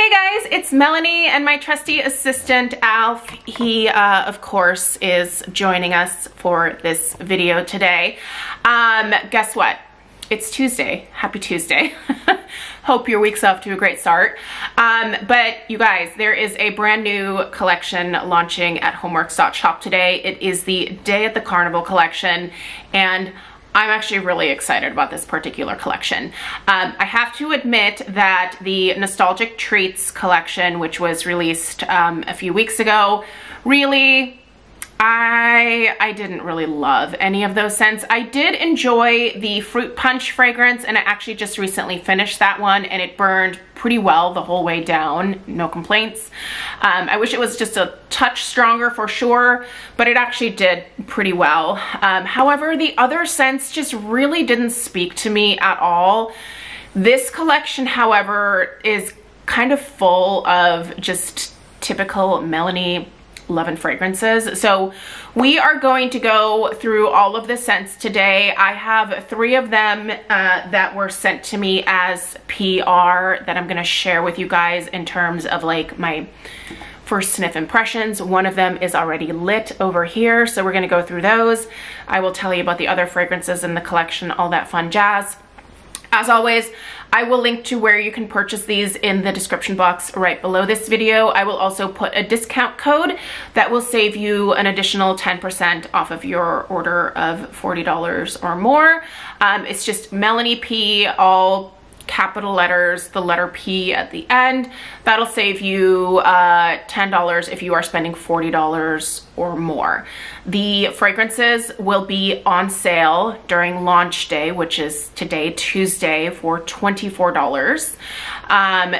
Hey guys, it's Melanie and my trusty assistant Alf. He of course is joining us for this video today. Guess what? It's Tuesday. Happy Tuesday. Hope your week's off to a great start. But you guys, there is a brand new collection launching at Homeworx.Shop today. It is the Day at the Carnival collection, and I'm actually really excited about this particular collection. I have to admit that the Nostalgic Treats collection, which was released a few weeks ago, really, I didn't really love any of those scents. I did enjoy the Fruit Punch fragrance, and I actually just recently finished that one, and it burned pretty well the whole way down. No complaints. I wish it was just a touch stronger for sure, but it actually did pretty well. However, the other scents just really didn't speak to me at all. This collection, however, is kind of full of just typical MELANIEP love and fragrances. So we are going to go through all of the scents today. I have 3 of them that were sent to me as PR that I'm going to share with you guys in terms of like my first sniff impressions. One of them is already lit over here, so we're going to go through those. I will tell you about the other fragrances in the collection, all that fun jazz. As always, I will link to where you can purchase these in the description box right below this video. I will also put a discount code that will save you an additional 10% off of your order of $40 or more. It's just MELANIEP, all capital letters, the letter P at the end. That'll save you $10 if you are spending $40 or more. The fragrances will be on sale during launch day, which is today, Tuesday, for $24.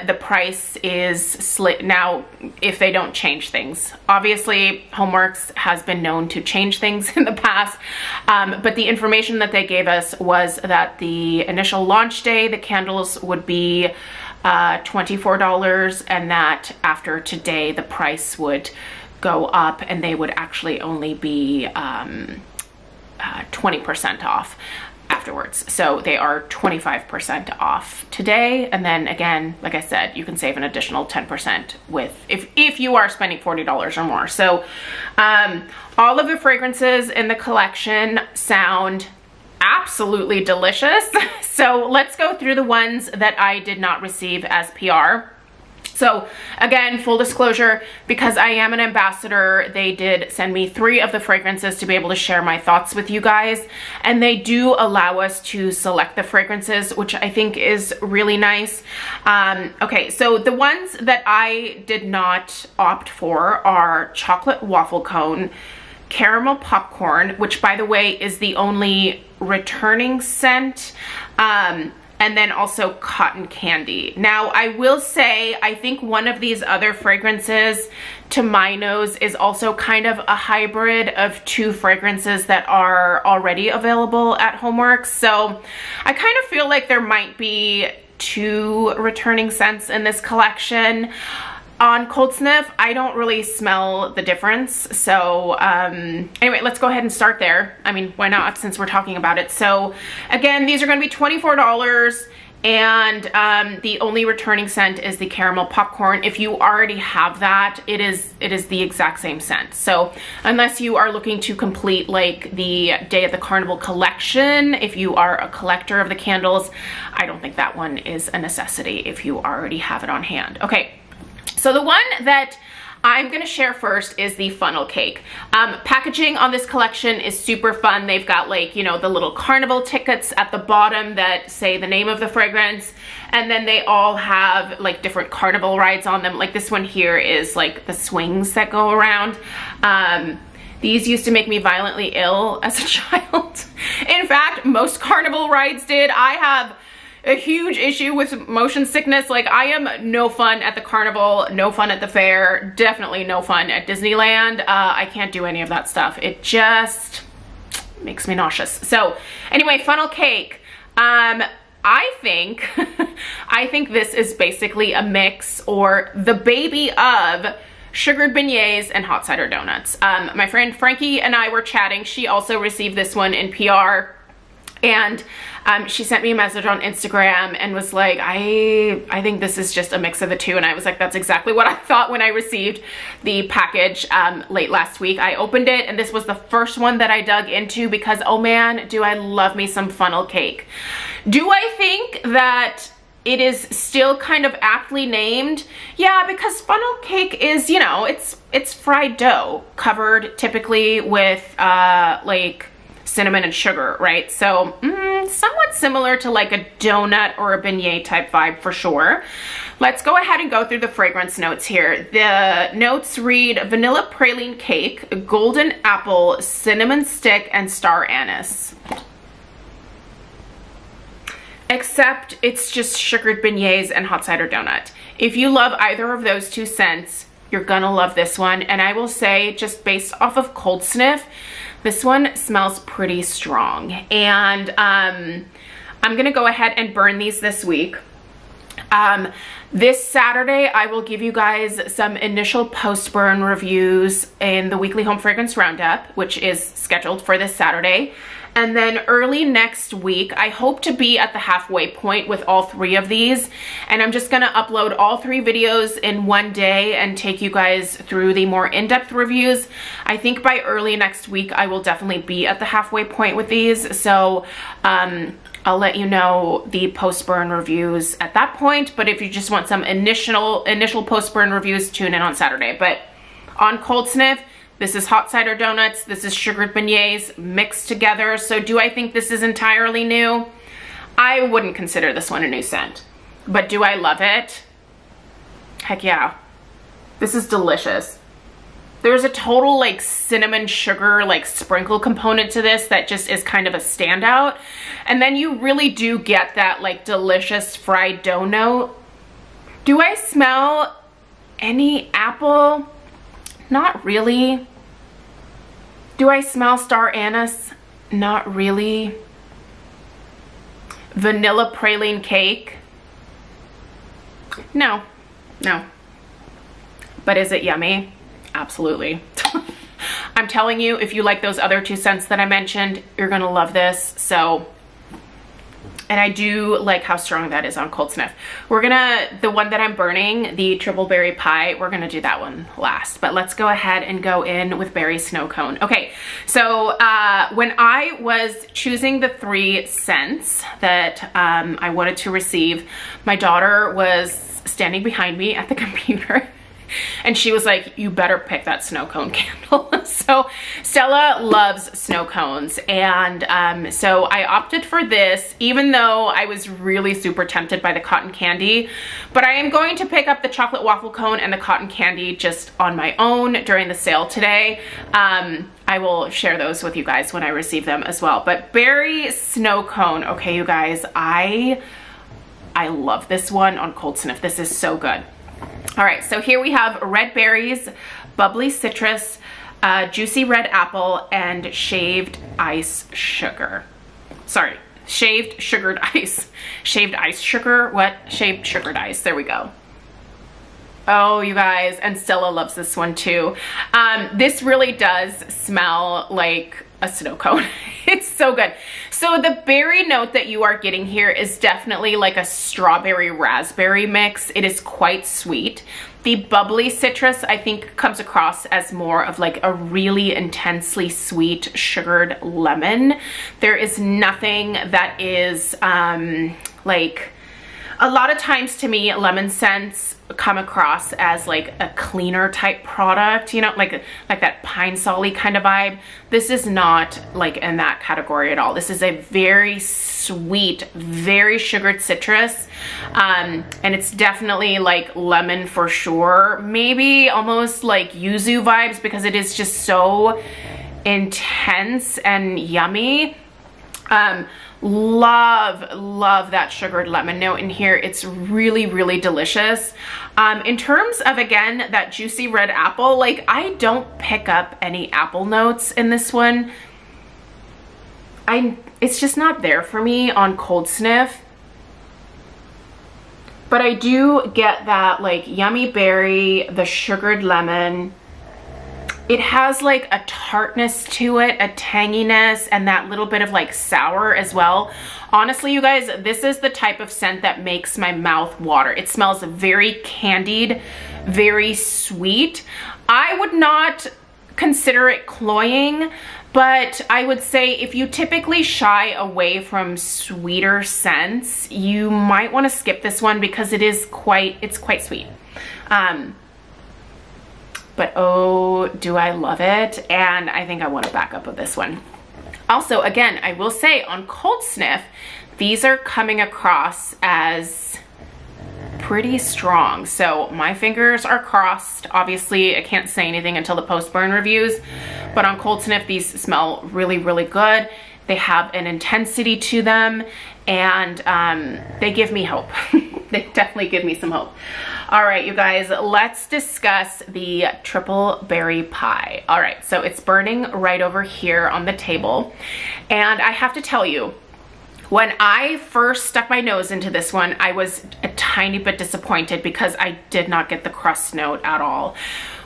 The price is slit now if they don't change things. Obviously, Homeworx has been known to change things in the past, but the information that they gave us was that the initial launch day, the candles would be $24, and that after today, the price would go up and they would actually only be 20% off afterwards. So they are 25% off today, and then again, like I said, you can save an additional 10% with if you are spending $40 or more. So all of the fragrances in the collection sound absolutely delicious. So let's go through the ones that I did not receive as PR. So again, full disclosure, because I am an ambassador, they did send me 3 of the fragrances to be able to share my thoughts with you guys. And they do allow us to select the fragrances, which I think is really nice. Okay, so the ones that I did not opt for are Chocolate Waffle Cone, Caramel Popcorn, which by the way is the only returning scent, and then also Cotton Candy. Now, I will say, I think one of these other fragrances, to my nose, is also kind of a hybrid of 2 fragrances that are already available at Homeworx. So I kind of feel like there might be 2 returning scents in this collection. On cold sniff, I don't really smell the difference. So anyway, let's go ahead and start there. I mean, why not, since we're talking about it. So again, these are going to be $24, and the only returning scent is the Caramel Popcorn. If you already have that, it is the exact same scent. So unless you are looking to complete like the Day at the Carnival collection, if you are a collector of the candles, I don't think that one is a necessity if you already have it on hand. Okay. So the one that I'm gonna share first is the funnel cake. Packaging on this collection is super fun. They've got like, you know, the little carnival tickets at the bottom that say the name of the fragrance. And then they all have like different carnival rides on them. Like this one here is like the swings that go around. These used to make me violently ill as a child. In fact, most carnival rides did. I have a huge issue with motion sickness. Like, I am no fun at the carnival, no fun at the fair, definitely no fun at Disneyland. I can't do any of that stuff. It just makes me nauseous. So anyway, funnel cake. I think I think this is basically a mix or the baby of sugared beignets and hot cider donuts. My friend Frankie and I were chatting. She also received this one in PR. And she sent me a message on Instagram and was like, I think this is just a mix of the two. And I was like, that's exactly what I thought when I received the package late last week. I opened it and this was the first one that I dug into because, oh man, do I love me some funnel cake. Do I think that it is still kind of aptly named? Yeah, because funnel cake is, you know, it's fried dough covered typically with like cinnamon and sugar, right? So somewhat similar to like a donut or a beignet type vibe for sure. Let's go ahead and go through the fragrance notes here. The notes read vanilla praline cake, golden apple, cinnamon stick, and star anise. Except it's just sugared beignets and hot cider donut. If you love either of those two scents, you're gonna love this one. And I will say, just based off of cold sniff, this one smells pretty strong. And I'm gonna go ahead and burn these this week. This Saturday, I will give you guys some initial post-burn reviews in the weekly home fragrance roundup, which is scheduled for this Saturday. And then early next week, I hope to be at the halfway point with all three of these. And I'm just gonna upload all three videos in one day and take you guys through the more in-depth reviews. I think by early next week, I will definitely be at the halfway point with these. So I'll let you know the post-burn reviews at that point. But if you just want some initial post-burn reviews, tune in on Saturday. But on cold sniff, this is hot cider donuts, this is sugared beignets mixed together. So do I think this is entirely new? I wouldn't consider this one a new scent. But do I love it? Heck yeah. This is delicious. There's a total like cinnamon sugar like sprinkle component to this that just is kind of a standout. And then you really do get that like delicious fried dough note. Do I smell any apple? Not really. Do I smell star anise? Not really. Vanilla praline cake? No, no. But is it yummy? Absolutely. I'm telling you, if you like those other two scents that I mentioned, you're gonna love this. So, and I do like how strong that is on cold sniff. The one that I'm burning, the triple berry pie, we're gonna do that one last. But let's go ahead and go in with berry snow cone. Okay, so when I was choosing the three scents that I wanted to receive, my daughter was standing behind me at the computer. And she was like, you better pick that snow cone candle. So Stella loves snow cones. And so I opted for this, even though I was really super tempted by the cotton candy. But I am going to pick up the chocolate waffle cone and the cotton candy just on my own during the sale today. I will share those with you guys when I receive them as well. But berry snow cone, okay, you guys, I love this one on cold sniff. This is so good. All right, so here we have red berries, bubbly citrus, juicy red apple, and shaved ice sugar. Sorry, shaved sugared ice. Shaved ice sugar, what? Shaved sugared ice, there we go. Oh, you guys, and Stella loves this one too. This really does smell like a snow cone. It's so good. So the berry note that you are getting here is definitely like a strawberry raspberry mix. It is quite sweet. The bubbly citrus, I think, comes across as more of like a really intensely sweet sugared lemon. There is nothing that is like, a lot of times to me, lemon scents come across as like a cleaner type product, you know, like that pine solly kind of vibe. This is not like in that category at all. This is a very sweet, very sugared citrus, and it's definitely like lemon for sure, maybe almost like yuzu vibes, because it is just so intense and yummy. Love that sugared lemon note in here. It's really, really delicious. In terms of, again, that juicy red apple, like, I don't pick up any apple notes in this one. It's just not there for me on cold sniff. But I do get that like yummy berry, the sugared lemon, it has like a tartness to it, a tanginess, and that little bit of like sour as well. Honestly, you guys, this is the type of scent that makes my mouth water. It smells very candied, very sweet. I would not consider it cloying, but I would say if you typically shy away from sweeter scents, you might want to skip this one because it's quite sweet. But oh, do I love it. And I think I want to back up with this one. Also, again, I will say on Cold Sniff, these are coming across as pretty strong. So my fingers are crossed. Obviously, I can't say anything until the post-burn reviews, but on Cold Sniff, these smell really, really good. They have an intensity to them, and they give me hope. They definitely give me some hope. All right, you guys, let's discuss the triple berry pie. All right, so it's burning right over here on the table. And I have to tell you, when I first stuck my nose into this one, I was a tiny bit disappointed because I did not get the crust note at all.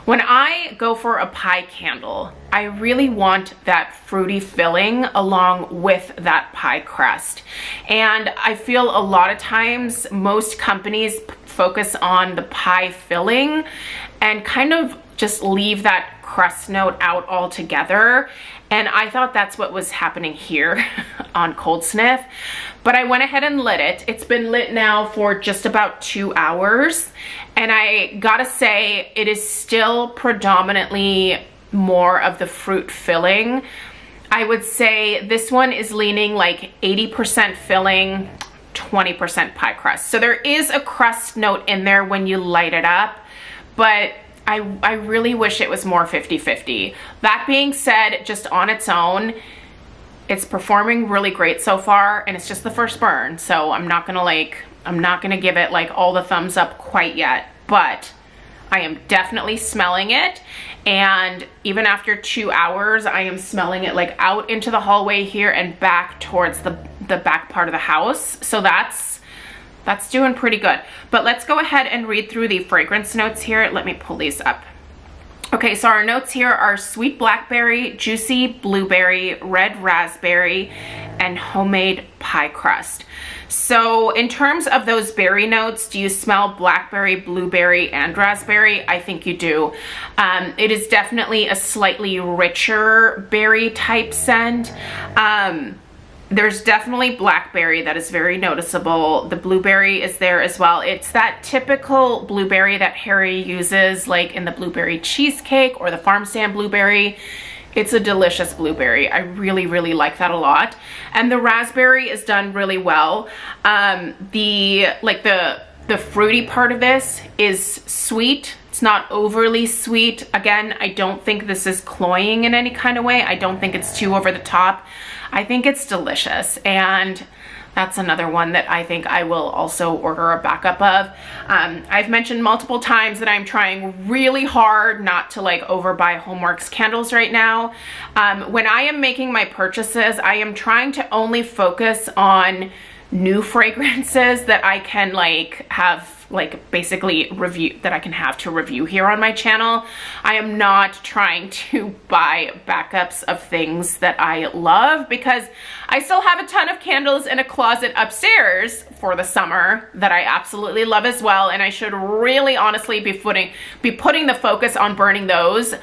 When I go for a pie candle, I really want that fruity filling along with that pie crust. And I feel a lot of times most companies focus on the pie filling and kind of just leave that crust note out altogether. And I thought that's what was happening here on Cold Sniff. But I went ahead and lit it. It's been lit now for just about 2 hours. And I gotta say, it is still predominantly more of the fruit filling. I would say this one is leaning like 80% filling, 20% pie crust. So there is a crust note in there when you light it up, but I really wish it was more 50-50. That being said, just on its own, it's performing really great so far, and it's just the first burn, so I'm not gonna give it like all the thumbs up quite yet, but I am definitely smelling it. And even after 2 hours, I am smelling it like out into the hallway here and back towards the back part of the house. So that's doing pretty good. But let's go ahead and read through the fragrance notes here. Let me pull these up. Okay, so our notes here are sweet blackberry, juicy blueberry, red raspberry, and homemade pie crust. So in terms of those berry notes, do you smell blackberry, blueberry, and raspberry? I think you do. It is definitely a slightly richer berry type scent. There's definitely blackberry that is very noticeable. The blueberry is there as well. It's that typical blueberry that Harry uses like in the blueberry cheesecake or the farm stand blueberry. It's a delicious blueberry. I really, really like that a lot. And the raspberry is done really well. The fruity part of this is sweet. It's not overly sweet. Again, I don't think this is cloying in any kind of way. I don't think it's too over the top. I think it's delicious, and that's another one that I think I will also order a backup of. I've mentioned multiple times that I'm trying really hard not to like overbuy Homeworx candles right now. When I am making my purchases, I am trying to only focus on new fragrances that I can like have like basically review, that I can have to review here on my channel. I am not trying to buy backups of things that I love because I still have a ton of candles in a closet upstairs for the summer that I absolutely love as well, and I should really honestly be putting the focus on burning those.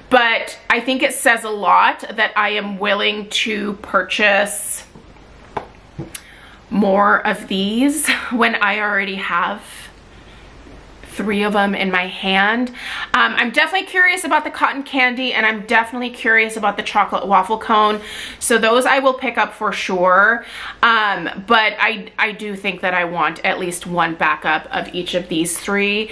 But I think it says a lot that I am willing to purchase more of these when I already have 3 of them in my hand. I'm definitely curious about the cotton candy, and I'm definitely curious about the chocolate waffle cone. So those I will pick up for sure. But I do think that I want at least one backup of each of these 3.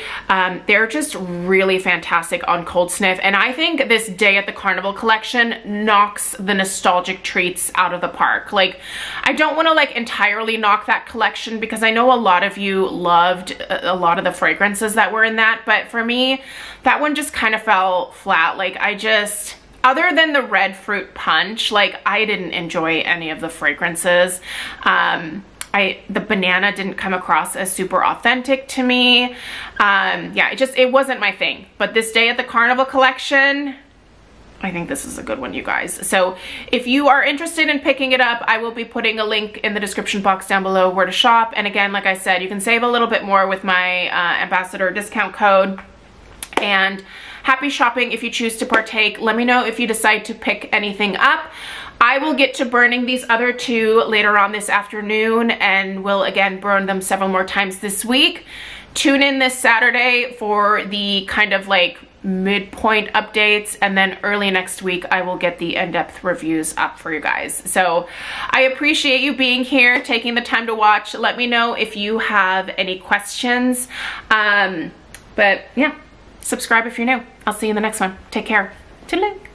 They're just really fantastic on Cold Sniff. And I think this Day at the Carnival collection knocks the nostalgic treats out of the park. Like, I don't want to like entirely knock that collection because I know a lot of you loved a lot of the fragrances that were in that, but for me that one just kind of fell flat. Like, I just, other than the red fruit punch, like I didn't enjoy any of the fragrances. The banana didn't come across as super authentic to me. Yeah, it wasn't my thing. But this Day at the Carnival collection, I think this is a good one, you guys. So if you are interested in picking it up, I will be putting a link in the description box down below where to shop. And again, like I said, you can save a little bit more with my ambassador discount code. And happy shopping if you choose to partake. Let me know if you decide to pick anything up. I will get to burning these other two later on this afternoon, and will again burn them several more times this week. Tune in this Saturday for the kind of like midpoint updates, and then early next week I will get the in-depth reviews up for you guys. So I appreciate you being here, taking the time to watch. Let me know if you have any questions. But yeah, subscribe if you're new. I'll see you in the next one. Take care. Toodaloo.